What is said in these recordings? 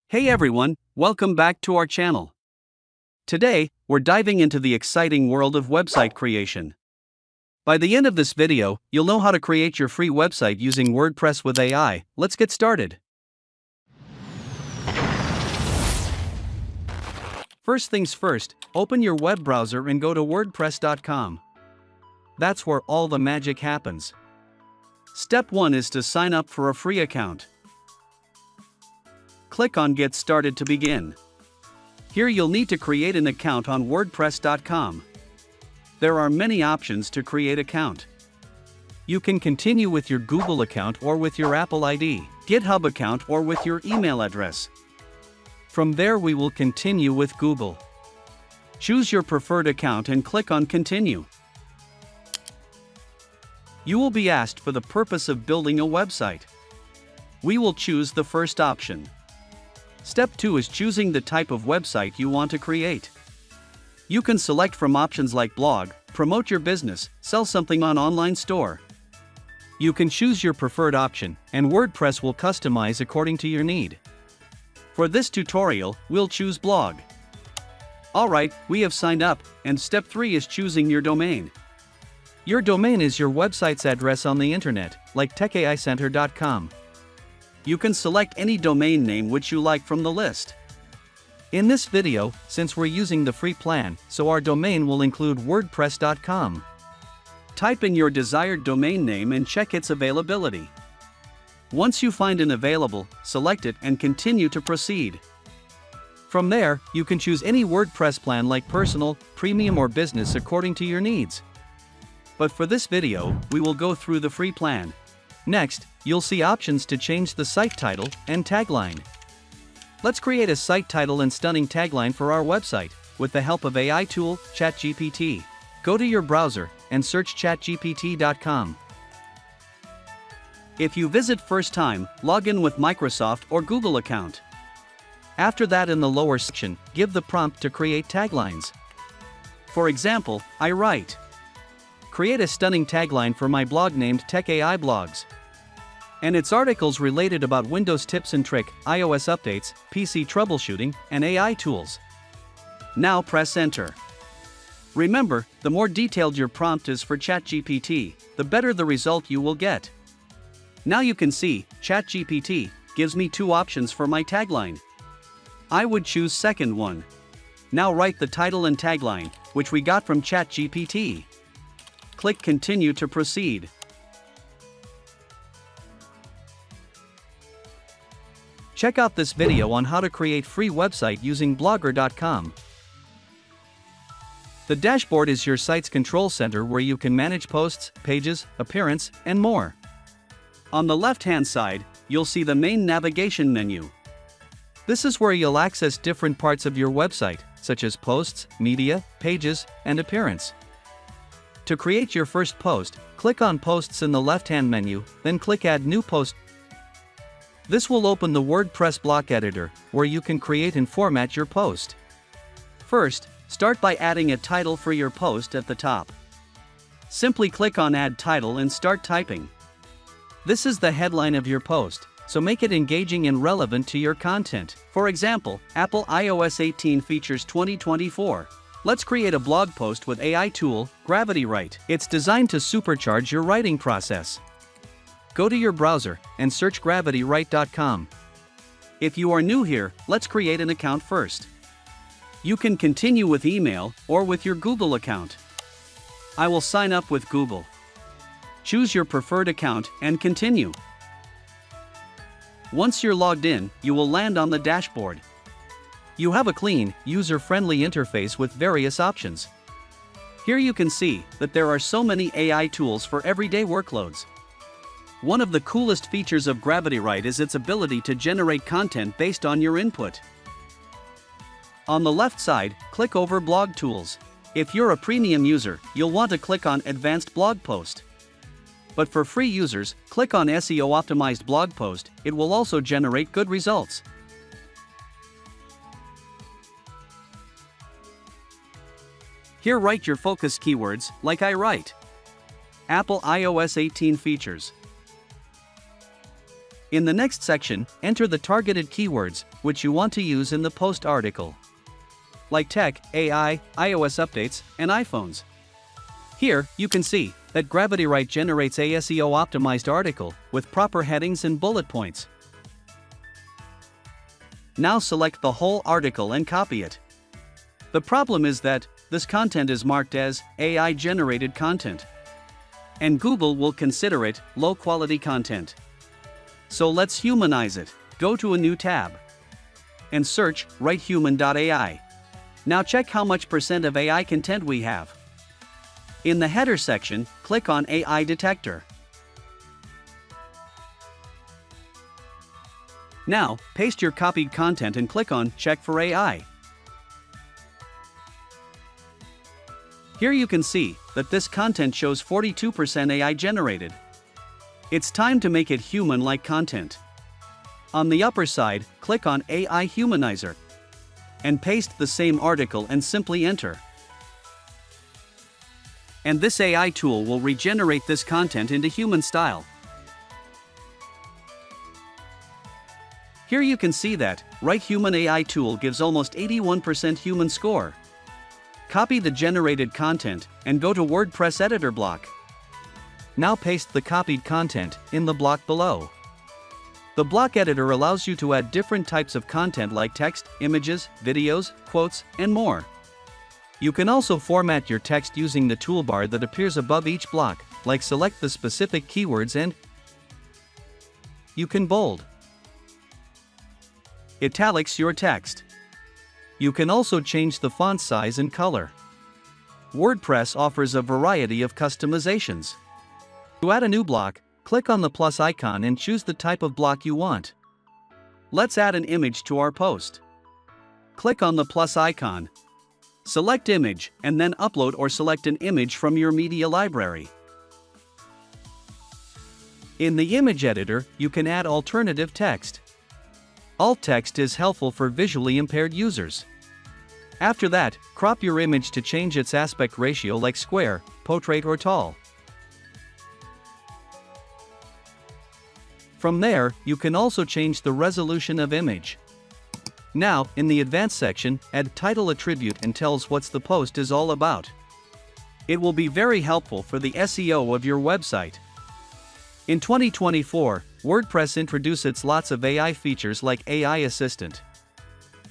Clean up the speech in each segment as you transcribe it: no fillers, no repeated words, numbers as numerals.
Hey everyone, welcome back to our channel. Today, we're diving into the exciting world of website creation. By the end of this video, you'll know how to create your free website using WordPress with AI. Let's get started. First things first, open your web browser and go to wordpress.com. That's where all the magic happens. Step 1 is to sign up for a free account. Click on Get Started to begin. Here you'll need to create an account on wordpress.com. There are many options to create account. You can continue with your Google account or with your Apple ID, GitHub account or with your email address. From there we will continue with Google. Choose your preferred account and click on Continue. You will be asked for the purpose of building a website. We will choose the first option. Step 2 is choosing the type of website you want to create. You can select from options like blog, promote your business, sell something on online store. You can choose your preferred option, and WordPress will customize according to your need. For this tutorial, we'll choose blog. Alright, we have signed up, and step 3 is choosing your domain. Your domain is your website's address on the internet, like techaicenter.com. You can select any domain name which you like from the list. In this video, since we're using the free plan, so our domain will include wordpress.com. Type in your desired domain name and check its availability. Once you find an available, select it and continue to proceed. From there, you can choose any WordPress plan like personal, premium or business according to your needs. But for this video, we will go through the free plan. Next, you'll see options to change the site title and tagline. Let's create a site title and stunning tagline for our website, with the help of AI tool, ChatGPT. Go to your browser and search chatgpt.com. If you visit first time, log in with Microsoft or Google account. After that, in the lower section, give the prompt to create taglines. For example, I write, "Create a stunning tagline for my blog named Tech AI Blogs. And its articles related about Windows tips and trick, iOS updates, PC troubleshooting, and AI tools." Now press enter. Remember, the more detailed your prompt is for ChatGPT, the better the result you will get. Now you can see, ChatGPT gives me two options for my tagline. I would choose second one. Now write the title and tagline, which we got from ChatGPT. Click Continue to proceed. Check out this video on how to create free website using blogger.com. The dashboard is your site's control center where you can manage posts, pages, appearance, and more. On the left-hand side, you'll see the main navigation menu. This is where you'll access different parts of your website, such as posts, media, pages, and appearance. To create your first post, click on Posts in the left-hand menu, then click Add New Post. This will open the WordPress block editor, where you can create and format your post. First, start by adding a title for your post at the top. Simply click on Add Title and start typing. This is the headline of your post, so make it engaging and relevant to your content. For example, Apple iOS 18 features 2024. Let's create a blog post with AI tool, GravityWrite. It's designed to supercharge your writing process. Go to your browser and search gravitywrite.com. If you are new here, let's create an account first. You can continue with email or with your Google account. I will sign up with Google. Choose your preferred account and continue. Once you're logged in, you will land on the dashboard. You have a clean, user-friendly interface with various options. Here you can see that there are so many AI tools for everyday workloads. One of the coolest features of GravityWrite is its ability to generate content based on your input. On the left side, click over Blog Tools. If you're a premium user, you'll want to click on Advanced Blog Post. But for free users, click on SEO Optimized Blog Post, it will also generate good results. Here write your focus keywords, like I write. Apple iOS 18 features. In the next section, enter the targeted keywords which you want to use in the post article, like tech, AI, iOS updates, and iPhones. Here, you can see that GravityWrite generates a SEO-optimized article with proper headings and bullet points. Now select the whole article and copy it. The problem is that this content is marked as AI-generated content, and Google will consider it low-quality content. So let's humanize it. Go to a new tab and search WriteHuman.ai. Now check how much % of AI content we have. In the header section, click on AI Detector. Now, paste your copied content and click on Check for AI. Here you can see that this content shows 42% AI generated. It's time to make it human-like content. On the upper side, click on AI Humanizer and paste the same article and simply enter. And this AI tool will regenerate this content into human style. Here you can see that WriteHuman AI tool gives almost 81% human score. Copy the generated content and go to WordPress editor block. Now paste the copied content in the block below. The block editor allows you to add different types of content like text, images, videos, quotes, and more. You can also format your text using the toolbar that appears above each block, like select the specific keywords and you can bold, italics your text. You can also change the font size and color. WordPress offers a variety of customizations. To add a new block, click on the plus icon and choose the type of block you want. Let's add an image to our post. Click on the plus icon. Select image and then upload or select an image from your media library. In the image editor, you can add alternative text. Alt text is helpful for visually impaired users. After that, crop your image to change its aspect ratio like square, portrait or tall. From there, you can also change the resolution of image. Now, in the advanced section, add title attribute and tells what the post is all about. It will be very helpful for the SEO of your website. In 2024, WordPress introduced its lots of AI features like AI Assistant.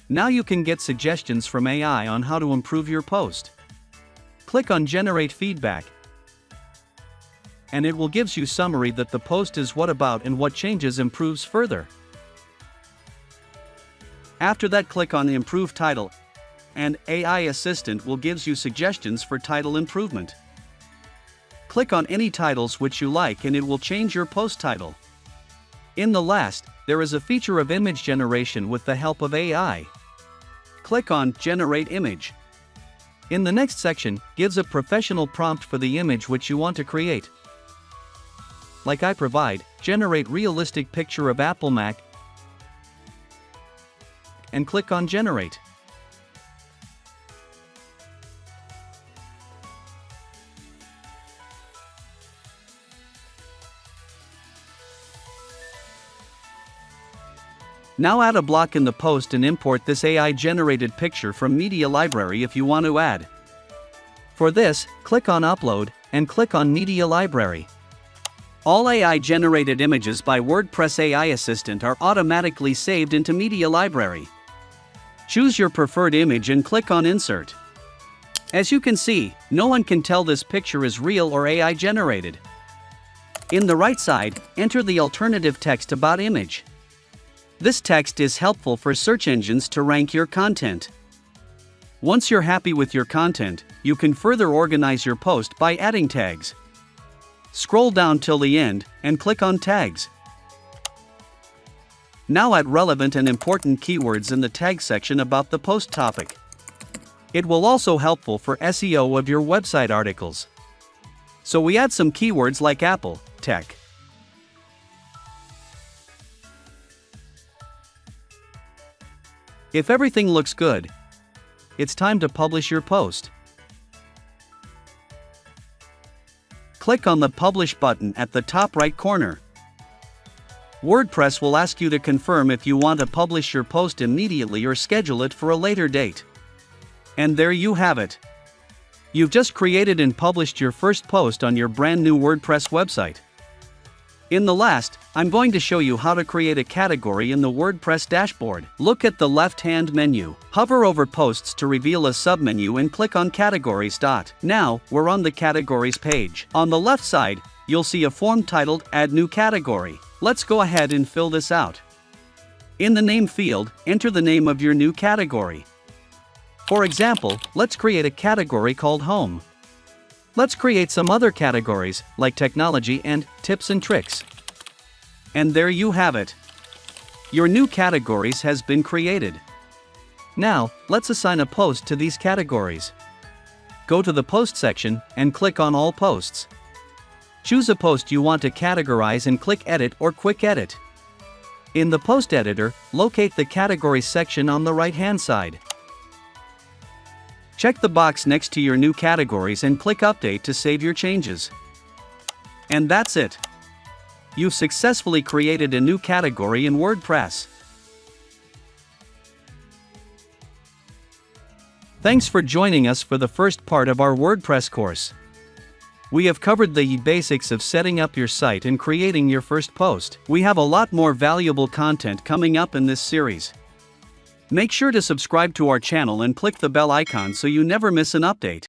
Now you can get suggestions from AI on how to improve your post. Click on Generate Feedback, and it will gives you summary that the post is what about and what changes improves further. After that, click on the Improve Title, and AI Assistant will gives you suggestions for title improvement. Click on any titles which you like and it will change your post title. In the last, there is a feature of image generation with the help of AI. Click on Generate Image. In the next section, gives a professional prompt for the image which you want to create. Like I provide, generate realistic picture of Apple Mac, and click on Generate. Now add a block in the post and import this AI-generated picture from Media Library if you want to add. For this, click on Upload, and click on Media Library. All AI-generated images by WordPress AI Assistant are automatically saved into Media Library. Choose your preferred image and click on Insert. As you can see, no one can tell this picture is real or AI-generated. In the right side, enter the alternative text about image. This text is helpful for search engines to rank your content. Once you're happy with your content, you can further organize your post by adding tags. Scroll down till the end and click on Tags. Now add relevant and important keywords in the tag section about the post topic. It will also helpful for SEO of your website articles. So we add some keywords like Apple, tech. If everything looks good, it's time to publish your post. Click on the Publish button at the top right corner. WordPress will ask you to confirm if you want to publish your post immediately or schedule it for a later date. And there you have it. You've just created and published your first post on your brand new WordPress website. In the last, I'm going to show you how to create a category in the WordPress dashboard. Look at the left-hand menu. Hover over Posts to reveal a submenu and click on Categories. Now, we're on the Categories page. On the left side, you'll see a form titled Add New Category. Let's go ahead and fill this out. In the name field, enter the name of your new category. For example, let's create a category called Home. Let's create some other categories, like Technology and Tips and Tricks. And there you have it. Your new categories has been created. Now, let's assign a post to these categories. Go to the Post section and click on All Posts. Choose a post you want to categorize and click Edit or Quick Edit. In the Post Editor, locate the Categories section on the right-hand side. Check the box next to your new categories and click Update to save your changes. And that's it. You've successfully created a new category in WordPress. Thanks for joining us for the first part of our WordPress course. We have covered the basics of setting up your site and creating your first post. We have a lot more valuable content coming up in this series. Make sure to subscribe to our channel and click the bell icon so you never miss an update.